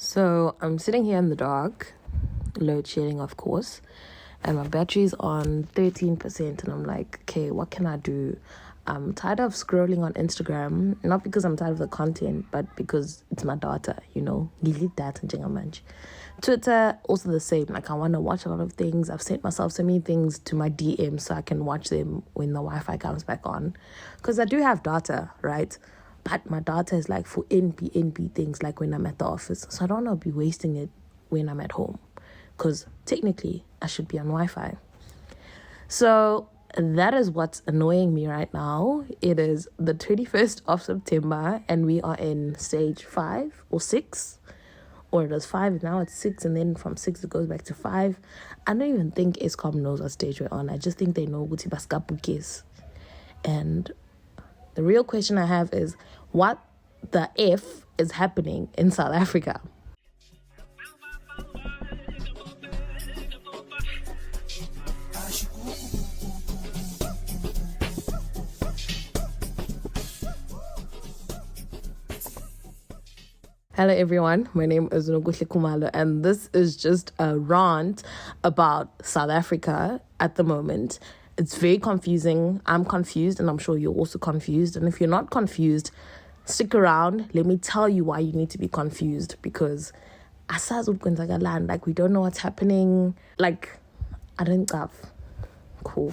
So I'm sitting here in the dark, load shedding, of course, and my battery's on 13%. And I'm like, okay, what can I do? I'm tired of scrolling on Instagram, not because I'm tired of the content, but because it's my data, Gili data njengamanje. Twitter, also the same. Like, I want to watch a lot of things. I've sent myself so many things to my DM so I can watch them when the Wi-Fi comes back on. Because I do have data, right? But my data is like for NP things, like when I'm at the office. So I don't want to be wasting it when I'm at home. Because technically, I should be on Wi-Fi. So that is what's annoying me right now. It is the 21st of September and we are in stage 5 or 6. Or it was 5 and now it's 6, and then from 6 it goes back to 5. I don't even think Eskom knows what stage we're on. I just think they know Guti Baskapukis. And the real question I have is, what the F is happening in South Africa? Hello everyone, my name is Eish-kom, and this is just a rant about South Africa at the moment. It's very confusing. I'm confused and I'm sure you're also confused. And if you're not confused, stick around. Let me tell you why you need to be confused, because like, we don't know what's happening. Like, I don't have. Cool.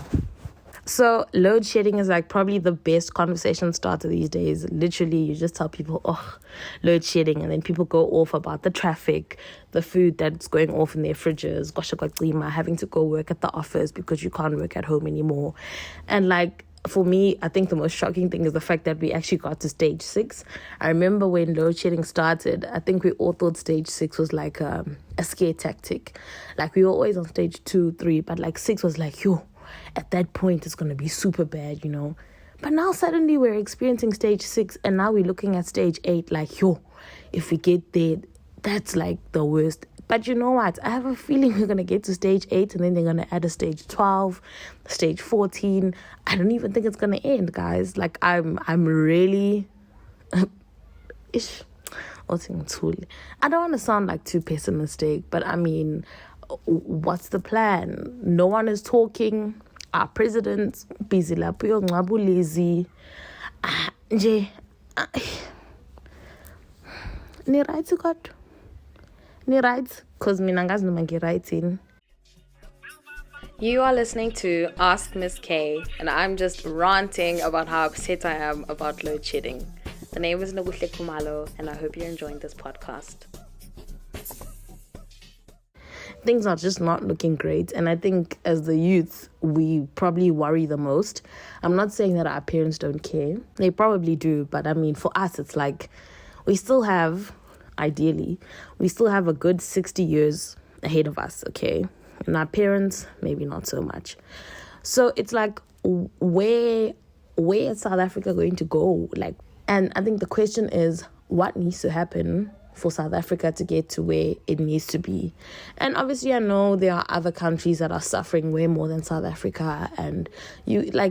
So load shedding is like probably the best conversation starter these days. Literally, you just tell people, load shedding, and then people go off about the traffic, the food that's going off in their fridges, having to go work at the office because you can't work at home anymore. And like, for me, I think the most shocking thing is the fact that we actually got to stage 6. I remember when load shedding started, I think we all thought stage 6 was like a scare tactic. Like, we were always on stage 2, 3, but like 6 was like, at that point it's going to be super bad, But now suddenly we're experiencing stage 6, and now we're looking at stage 8 like, if we get there, that's like the worst. But you know what? I have a feeling we're going to get to stage 8 and then they're going to add a stage 12, stage 14. I don't even think it's going to end, guys. Like, I'm really... I don't want to sound like too pessimistic, but I mean, what's the plan? No one is talking. Our president's busy lapho lazy. Ni right God? Ni right? Cause mina ngazi noma ngirightin. You are listening to Ask Miss K, and I'm just ranting about how upset I am about load shedding. The name is Eish-kom, and I hope you're enjoying this podcast. Things are just not looking great, and I think as the youth, we probably worry the most. I'm not saying that our parents don't care. They probably do, but I mean, for us, it's like we still have, ideally, we still have a good 60 years ahead of us, okay? And our parents, maybe not so much. So it's like, where is South Africa going to go? Like, and I think the question is, what needs to happen for South Africa to get to where it needs to be? And obviously, I know there are other countries that are suffering way more than South Africa, and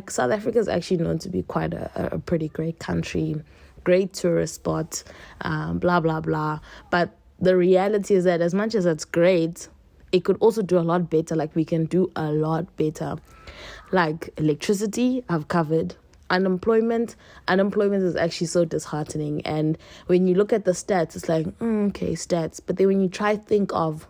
South Africa is actually known to be quite a pretty great country, great tourist spot, blah blah blah. But the reality is that as much as it's great, it could also do a lot better. Like, we can do a lot better. Like electricity, I've covered. Unemployment is actually so disheartening. And when you look at the stats, it's like, okay, stats. But then when you try to think of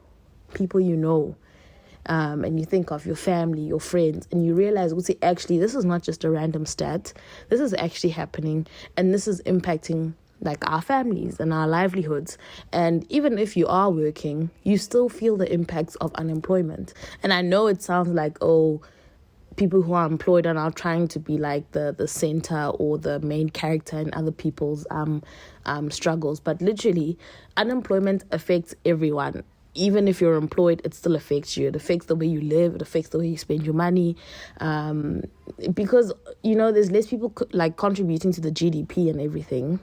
people and you think of your family, your friends, and you realize, actually, this is not just a random stat. This is actually happening, and this is impacting like our families and our livelihoods. And even if you are working, you still feel the impacts of unemployment. And I know it sounds like, people who are employed are now trying to be like the center or the main character in other people's struggles. But literally, unemployment affects everyone. Even if you're employed, it still affects you. It affects the way you live. It affects the way you spend your money. Because, there's less people contributing to the GDP and everything.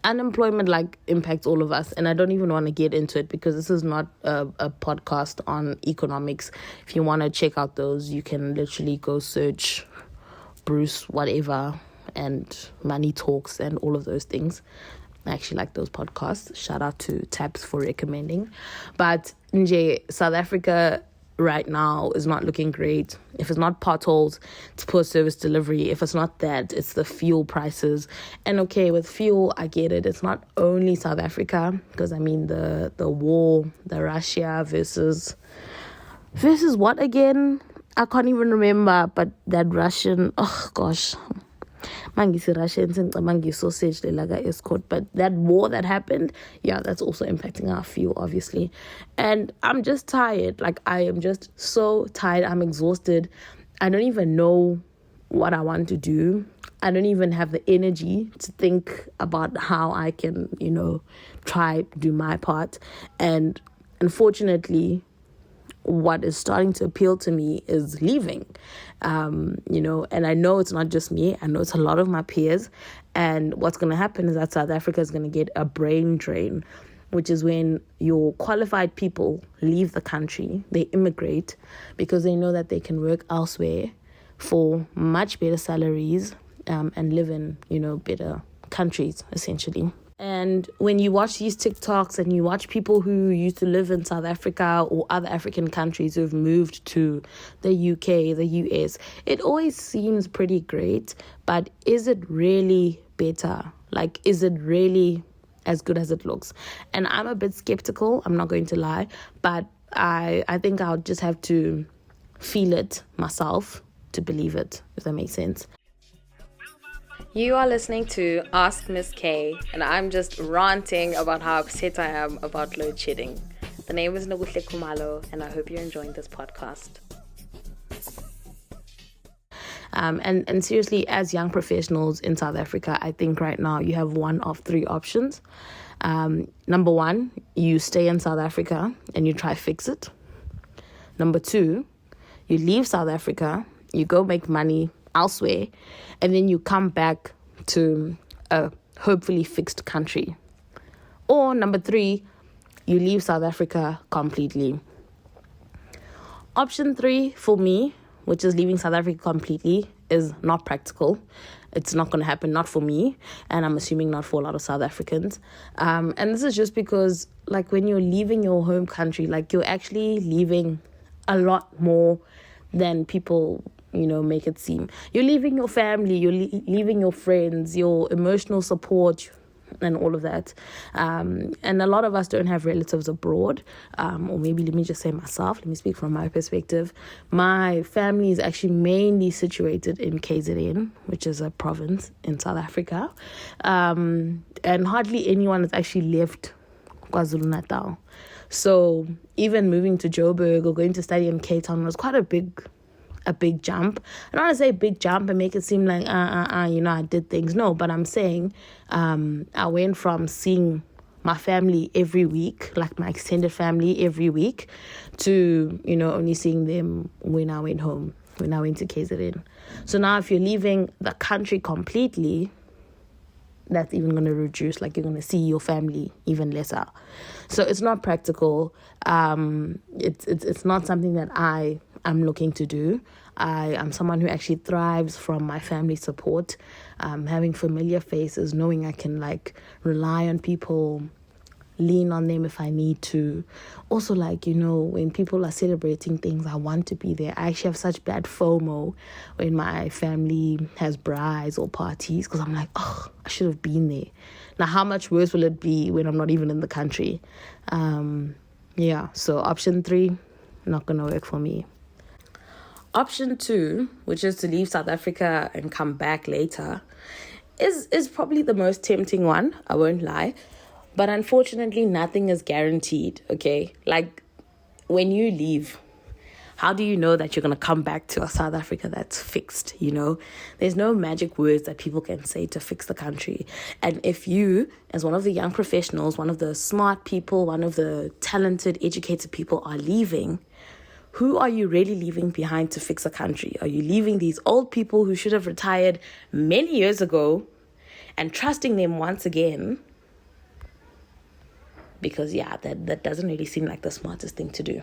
Unemployment impacts all of us, and I don't even want to get into it because this is not a podcast on economics. If you want to check out those, you can literally go search Bruce whatever and Money Talks and all of those things. I actually like those podcasts. Shout out to Tabs for recommending. But nje, South Africa right now is not looking great. If it's not potholes, it's poor service delivery. If it's not that, it's the fuel prices. And okay, with fuel, I get it. It's not only South Africa, because I mean the war, the Russia versus what again? I can't even remember, but that Russian, oh gosh. Mangisi Russians and mangi sausage de laga Eskom, but that war that happened, yeah, that's also impacting our fuel, obviously. And I'm just tired. Like, I am just so tired. I'm exhausted. I don't even know what I want to do. I don't even have the energy to think about how I can, try to do my part. And unfortunately, what is starting to appeal to me is leaving, and I know it's not just me. I know it's a lot of my peers. And what's going to happen is that South Africa is going to get a brain drain, which is when your qualified people leave the country, they immigrate because they know that they can work elsewhere for much better salaries, and live in, better countries, essentially. And when you watch these TikToks and you watch people who used to live in South Africa or other African countries who've moved to the UK, the US, it always seems pretty great. But is it really better? Like, is it really as good as it looks? And I'm a bit skeptical, I'm not going to lie. But I think I'll just have to feel it myself to believe it, if that makes sense. You are listening to Ask Miss K, and I'm just ranting about how upset I am about load shedding. The name is Noguhle Kumalo, and I hope you're enjoying this podcast. And seriously, as young professionals in South Africa, I think right now you have one of three options. Number one, you stay in South Africa and you try fix it. Number two, you leave South Africa, you go make money elsewhere, and then you come back to a hopefully fixed country. Or number three, you leave South Africa completely. Option three for me, which is leaving South Africa completely, is not practical. It's not going to happen, not for me, and I'm assuming not for a lot of South Africans. And this is just because, like, when you're leaving your home country, like, you're actually leaving a lot more than people make it seem. You're leaving your family, you're leaving your friends, your emotional support, and all of that. And a lot of us don't have relatives abroad, or maybe let me just say myself, let me speak from my perspective. My family is actually mainly situated in KZN, which is a province in South Africa. And hardly anyone has actually left KwaZulu-Natal. So even moving to Joburg or going to study in Cape Town was quite a big jump. I don't want to say big jump and make it seem like, I did things. No, but I'm saying I went from seeing my family every week, like my extended family every week, to, only seeing them when I went home, when I went to KZN. So now if you're leaving the country completely, that's even going to reduce, like, you're going to see your family even lesser. So it's not practical. It's not something that I'm looking to do. I am someone who actually thrives from my family support, having familiar faces, knowing I can, like, rely on people, lean on them if I need to. Also, like, when people are celebrating things, I want to be there. I actually have such bad FOMO when my family has brides or parties, because I'm like, I should have been there. Now, how much worse will it be when I'm not even in the country? So option three, not going to work for me. Option two, which is to leave South Africa and come back later, is probably the most tempting one, I won't lie. But unfortunately, nothing is guaranteed, okay? Like, when you leave, how do you know that you're going to come back to a South Africa that's fixed, There's no magic words that people can say to fix the country. And if you, as one of the young professionals, one of the smart people, one of the talented, educated people are leaving, who are you really leaving behind to fix a country? Are you leaving these old people who should have retired many years ago and trusting them once again? Because, that doesn't really seem like the smartest thing to do.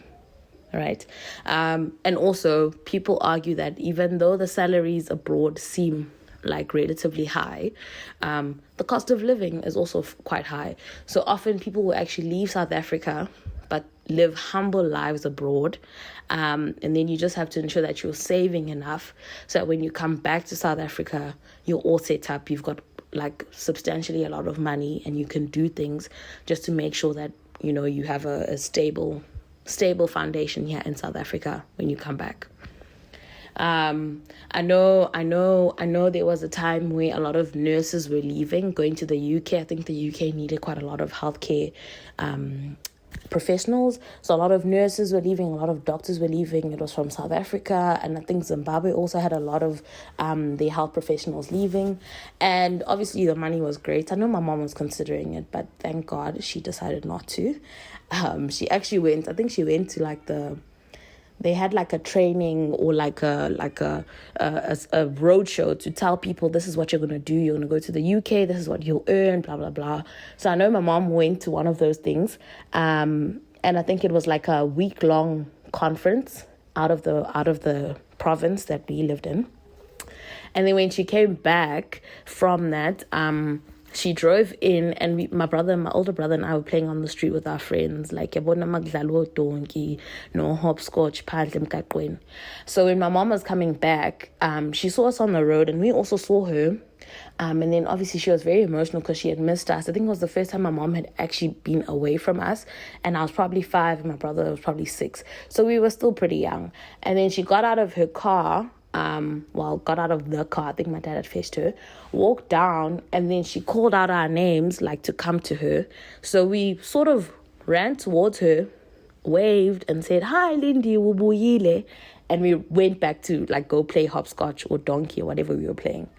All right. And also, people argue that even though the salaries abroad seem like relatively high, the cost of living is also quite high. So often people will actually leave South Africa but live humble lives abroad. And then you just have to ensure that you're saving enough so that when you come back to South Africa, you're all set up. You've got like substantially a lot of money and you can do things just to make sure that, you know, you have a stable foundation here in South Africa when you come back. I know there was a time where a lot of nurses were leaving, going to the UK. I think the UK needed quite a lot of healthcare professionals. So a lot of nurses were leaving, a lot of doctors were leaving. It was from South Africa, and I think Zimbabwe also had a lot of their health professionals leaving. And obviously the money was great. I know my mom was considering it, but thank God she decided not to. She actually went, I think she went to like they had like a training or like a road show to tell people this is what you're going to do. You're going to go to the UK. This is what you'll earn, blah, blah, blah. So I know my mom went to one of those things. And I think it was like a week-long conference out of the province that we lived in. And then when she came back from that, she drove in, and my older brother and I were playing on the street with our friends, like yabona magdlalo donkey, no hopscotch, phandle emgaqweni. So when my mom was coming back, she saw us on the road, and we also saw her. And then obviously she was very emotional because she had missed us. I think it was the first time my mom had actually been away from us, and I was probably 5 and my brother was probably 6. So we were still pretty young. And then she got out of her car. Got out of the car. I think my dad had fetched her, walked down, and then she called out our names, like to come to her. So we sort of ran towards her, waved, and said, "Hi, Lindy, wubuyile." And we went back to like go play hopscotch or donkey or whatever we were playing.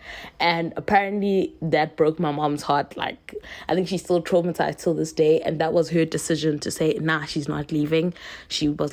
And apparently that broke my mom's heart. Like, I think she's still traumatized till this day. And that was her decision to say, nah, she's not leaving. She was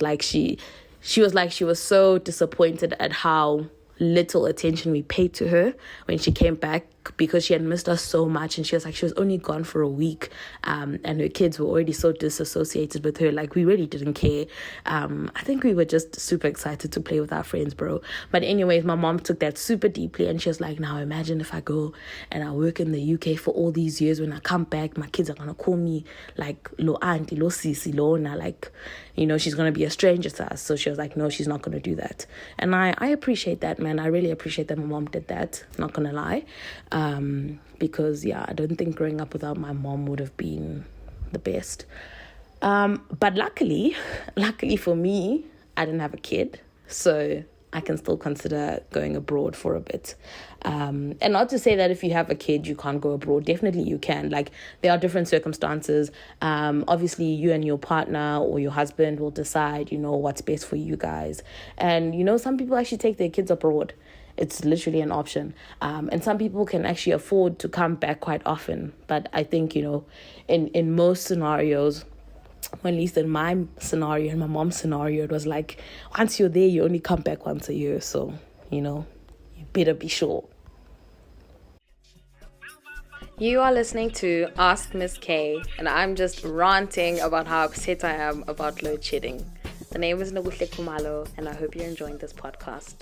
so disappointed at how little attention we paid to her when she came back, because she had missed us so much, and she was only gone for a week, and her kids were already so disassociated with her. Like, we really didn't care. I think we were just super excited to play with our friends, bro. But anyways, my mom took that super deeply, and she was like, now imagine if I go and I work in the UK for all these years, when I come back, my kids are gonna call me like lo auntie, lo sisi, lo na, like, you know, she's gonna be a stranger to us. So she was like, no, she's not gonna do that. And I appreciate that, man. I really appreciate that my mom did that, not gonna lie. Because I don't think growing up without my mom would have been the best. But luckily for me, I didn't have a kid, so I can still consider going abroad for a bit. And not to say that if you have a kid, you can't go abroad. Definitely you can. Like, there are different circumstances. Obviously, you and your partner or your husband will decide, you know, what's best for you guys. And, you know, some people actually take their kids abroad. It's literally an option. And some people can actually afford to come back quite often. But I think, you know, in most scenarios, or at least in my scenario, in my mom's scenario, it was like, once you're there, you only come back once a year. So, you know, you better be sure. You are listening to Ask Miss K, and I'm just ranting about how upset I am about load shedding. The name is Nobuhle Kumalo, and I hope you're enjoying this podcast.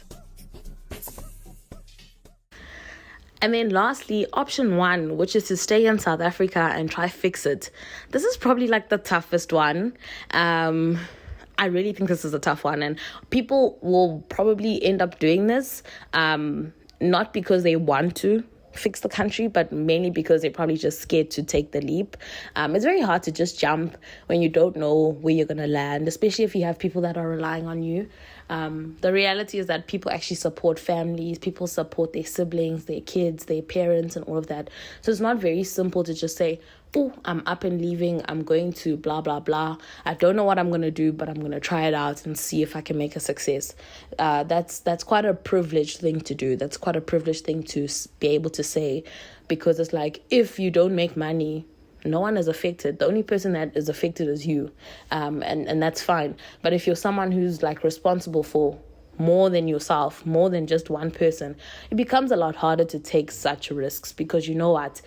And then lastly, option 1, which is to stay in South Africa and try fix it. This is probably like the toughest one. I really think this is a tough one, and people will probably end up doing this, not because they want to fix the country, but mainly because they're probably just scared to take the leap. It's very hard to just jump when you don't know where you're going to land, especially if you have people that are relying on you. The reality is that people actually support families, people support their siblings, their kids, their parents, and all of that. So it's not very simple to just say, oh, I'm up and leaving, I'm going to blah, blah, blah. I don't know what I'm going to do, but I'm going to try it out and see if I can make a success. That's quite a privileged thing to do. That's quite a privileged thing to be able to say, because it's like, if you don't make money, no one is affected. The only person that is affected is you. And that's fine. But if you're someone who's like responsible for more than yourself, more than just one person, it becomes a lot harder to take such risks, because you know what?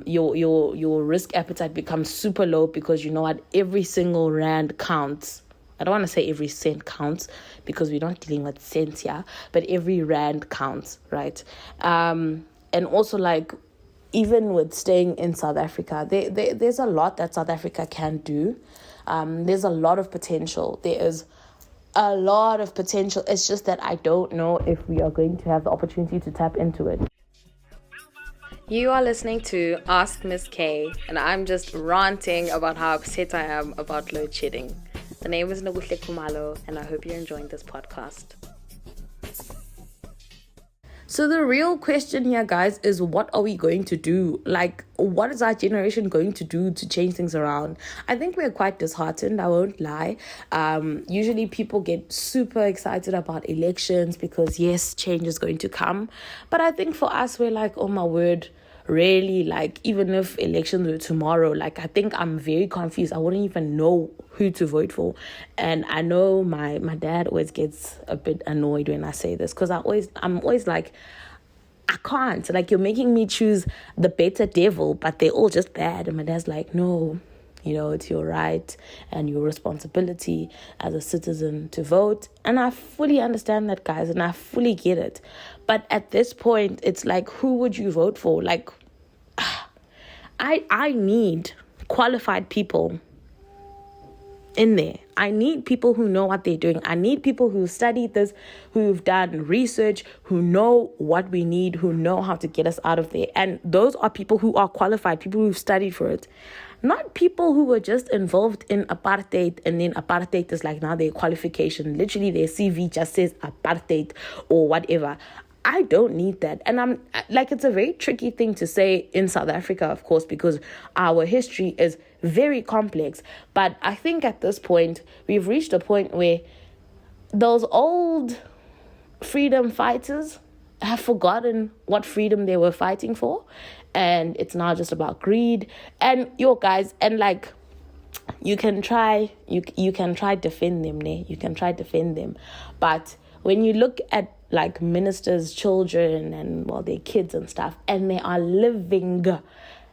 Your risk appetite becomes super low, because you know what? Every single rand counts I don't want to say every cent counts because we're not dealing with cents here, but every rand counts, right? And also, like, even with staying in South Africa, there's a lot that South Africa can do. There's a lot of potential. There is a lot of potential. It's just that I don't know if we are going to have the opportunity to tap into it. You are listening to Ask Miss K, and I'm just ranting about how upset I am about load shedding. The name is Khumalo, and I hope you're enjoying this podcast. So the real question here, guys, is what are we going to do? Like, what is our generation going to do to change things around? I think we're quite disheartened, I won't lie. Usually people get super excited about elections because, yes, change is going to come. But I think for us, we're like, oh my word, really? Like, even if elections were tomorrow, like, I think I'm very confused. I wouldn't even know who to vote for. And I know my dad always gets a bit annoyed when I say this because I'm always like, I can't. Like, you're making me choose the better devil, but they're all just bad. And my dad's like, no, it's your right and your responsibility as a citizen to vote. And I fully understand that, guys, and I fully get it. But at this point, it's like, who would you vote for? Like, I need qualified people in there. I need people who know what they're doing. I need people who studied this, who've done research, who know what we need, who know how to get us out of there. And those are people who are qualified, people who've studied for it. Not people who were just involved in apartheid, and then apartheid is like now their qualification. Literally their CV just says apartheid or whatever. I don't need that. And I'm like, it's a very tricky thing to say in South Africa, of course, because our history is very complex. But I think at this point, we've reached a point where those old freedom fighters have forgotten what freedom they were fighting for. And it's now just about greed. And guys, and like, you can try defend them, ne? You can try defend them. But when you look at like ministers' children and their kids and stuff, and they are living,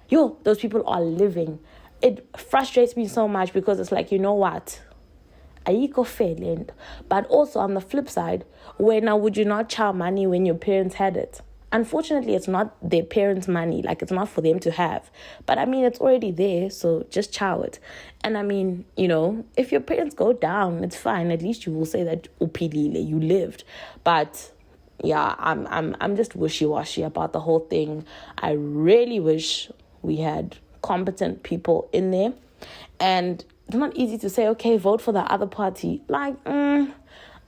those people are living. It frustrates me so much because it's like, you know what? Ayiko fair. But also on the flip side, when would you not chow money when your parents had it? Unfortunately, it's not their parents' money. Like, it's not for them to have. But I mean, it's already there, so just chow it. And I mean, if your parents go down, it's fine. At least you will say that upilile, you lived. But yeah, I'm just wishy-washy about the whole thing. I really wish we had competent people in there. And it's not easy to say, okay, vote for the other party. Like, I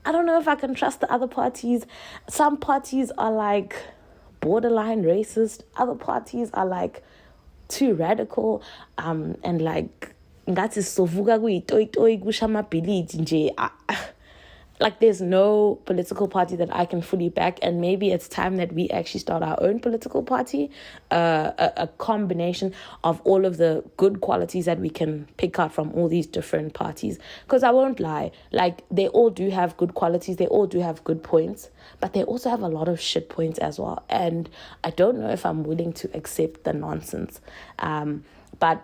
don't know if I can trust the other parties. Some parties are like borderline racist. Other parties are like too radical. And like, like, there's no political party that I can fully back, and maybe it's time that we actually start our own political party, a combination of all of the good qualities that we can pick out from all these different parties. Because I won't lie, like, they all do have good qualities, they all do have good points, but they also have a lot of shit points as well. And I don't know if I'm willing to accept the nonsense. But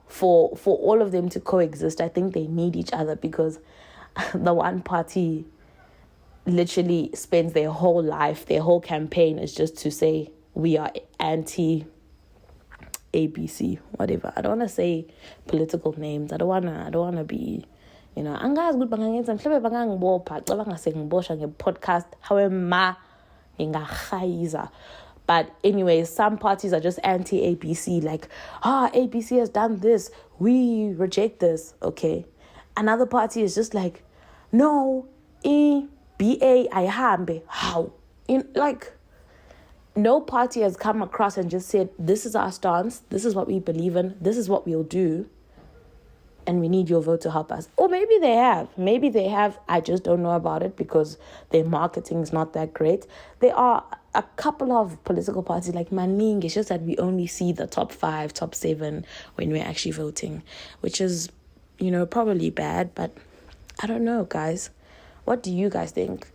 for all of them to coexist, I think they need each other, because the one party literally spends their whole life, their whole campaign is just to say we are anti-ABC, whatever. I don't want to say political names. I don't wanna be, angazi ukuthi bangangenza mhlawumbe bangangibopha xa bangase ngibosha nge-podcast however ngingahayiza. But anyways, some parties are just anti-ABC, like, ABC has done this, we reject this. Okay, another party is just like, no, BA ayihambe. How? Like, no party has come across and just said, this is our stance, this is what we believe in, this is what we'll do, and we need your vote to help us. Or maybe they have, I just don't know about it because their marketing is not that great. There are a couple of political parties like Maning, it's just that we only see the top 5, top 7 when we're actually voting, which is, probably bad, but I don't know, guys. What do you guys think?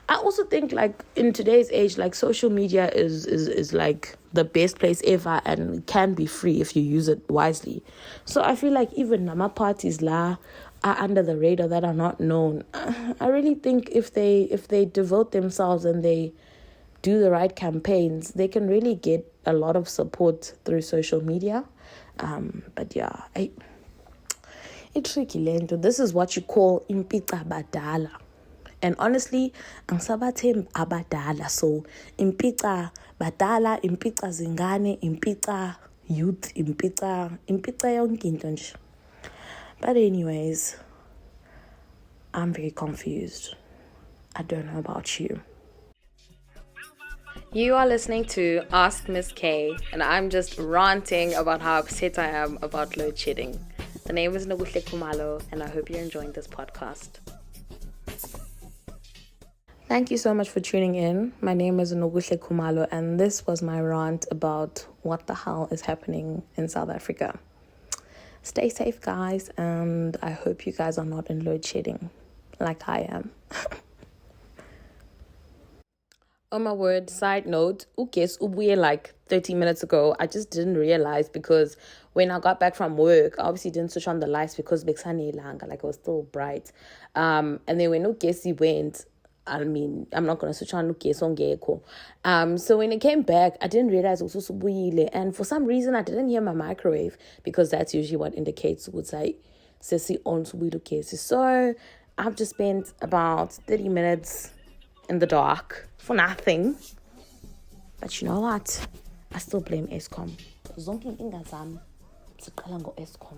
I also think, like, in today's age, like, social media is like the best place ever and can be free if you use it wisely. So I feel like even nama parties la, are under the radar, that are not known. I really think if they devote themselves and they do the right campaigns, they can really get a lot of support through social media. But yeah, it's tricky, Lento. This is what you call impica badala. And honestly, angisabathembi abadala. So impica badala, impica zingane, impica youth, impica yonke into nje. But anyways, I'm very confused. I don't know about you. You are listening to Ask Miss K, and I'm just ranting about how upset I am about load shedding. The name is Nobuhle Kumalo, and I hope you're enjoying this podcast. Thank you so much for tuning in. My name is Nobuhle Kumalo, and this was my rant about what the hell is happening in South Africa. Stay safe, guys, and I hope you guys are not in load shedding like I am. Oh my word, side note, ukes ubuye like 30 minutes ago. I just didn't realize because when I got back from work, I obviously didn't switch on the lights because bekusane ilanga, like it was still bright. And then when ukesi went, I mean, I'm not going to switch on ukesi ongekho. So when it came back, I didn't realize it was usubuyile. And for some reason, I didn't hear my microwave because that's usually what indicates would say sesi on subuyile ukesi. So I've just spent about 30 minutes in the dark for nothing. But you know what? I still blame Eskom. Zonke inkinga zami ziqala ngo-Eskom.